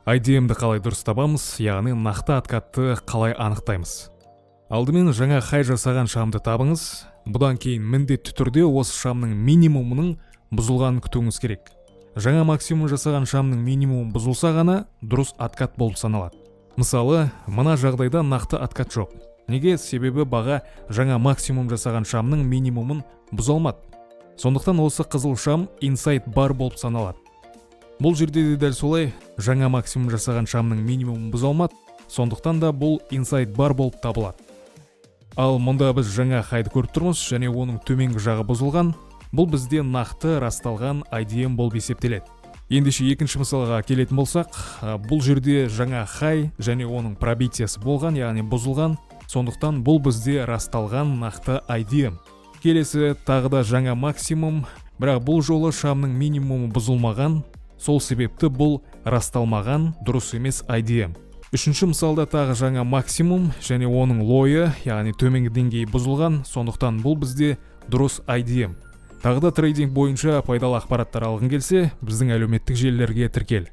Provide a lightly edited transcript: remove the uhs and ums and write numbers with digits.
IDM-ді қалай дұрыс табамыз, яғни нақты откатты қалай анықтаймыз. Алдымен жаңа хай жасаған шамды табыңыз. Бұдан кейін міндетті түрде осы шамның минимумының бұзылғанын күтуіңіз керек. Жаңа максимум жасаған шамның минимумы бұзылса ғана дұрыс откат болып саналады. Мысалы, мына жағдайда нақты откат жоқ. Неге? Себебі баға жаңа максимум жасаған шамның минимумын бұза алмады. Сондықтан осы қызыл шам inside bar болып саналады. Бұл жерде де дәл солай, жаңа максимум жасаған шамның минимумын бұза алмады, сондықтан да бұл inside bar болып табылады. Ал мұнда біз жаңа хайды көріп тұрмыз және оның төменгі жағы бұзылған. Бұл бізде нақты расталған IDM болып есептеледі. Ендеше екінші мысалға келетін болсақ, бұл жерде жаңа хай және оның пробитиясы болған, яғни бұзылған. Сондықтан бұл бізде расталған нақты IDM. Келесі тағы да жаңа максимум, бірақ бұл жолы шамның минимумы бұзылмаған. Сол себепті бұл расталмаған дұрыс емес IDM. Үшінші мысалда тағы жаңа максимум және оның лойы, яғни төменгі деңгейі бұзылған, сондықтан бұл бізде дұрыс IDM. Тағы да трейдинг бойынша пайдалы ақпараттар алғың келсе, біздің әлеуметтік желілерге тіркел.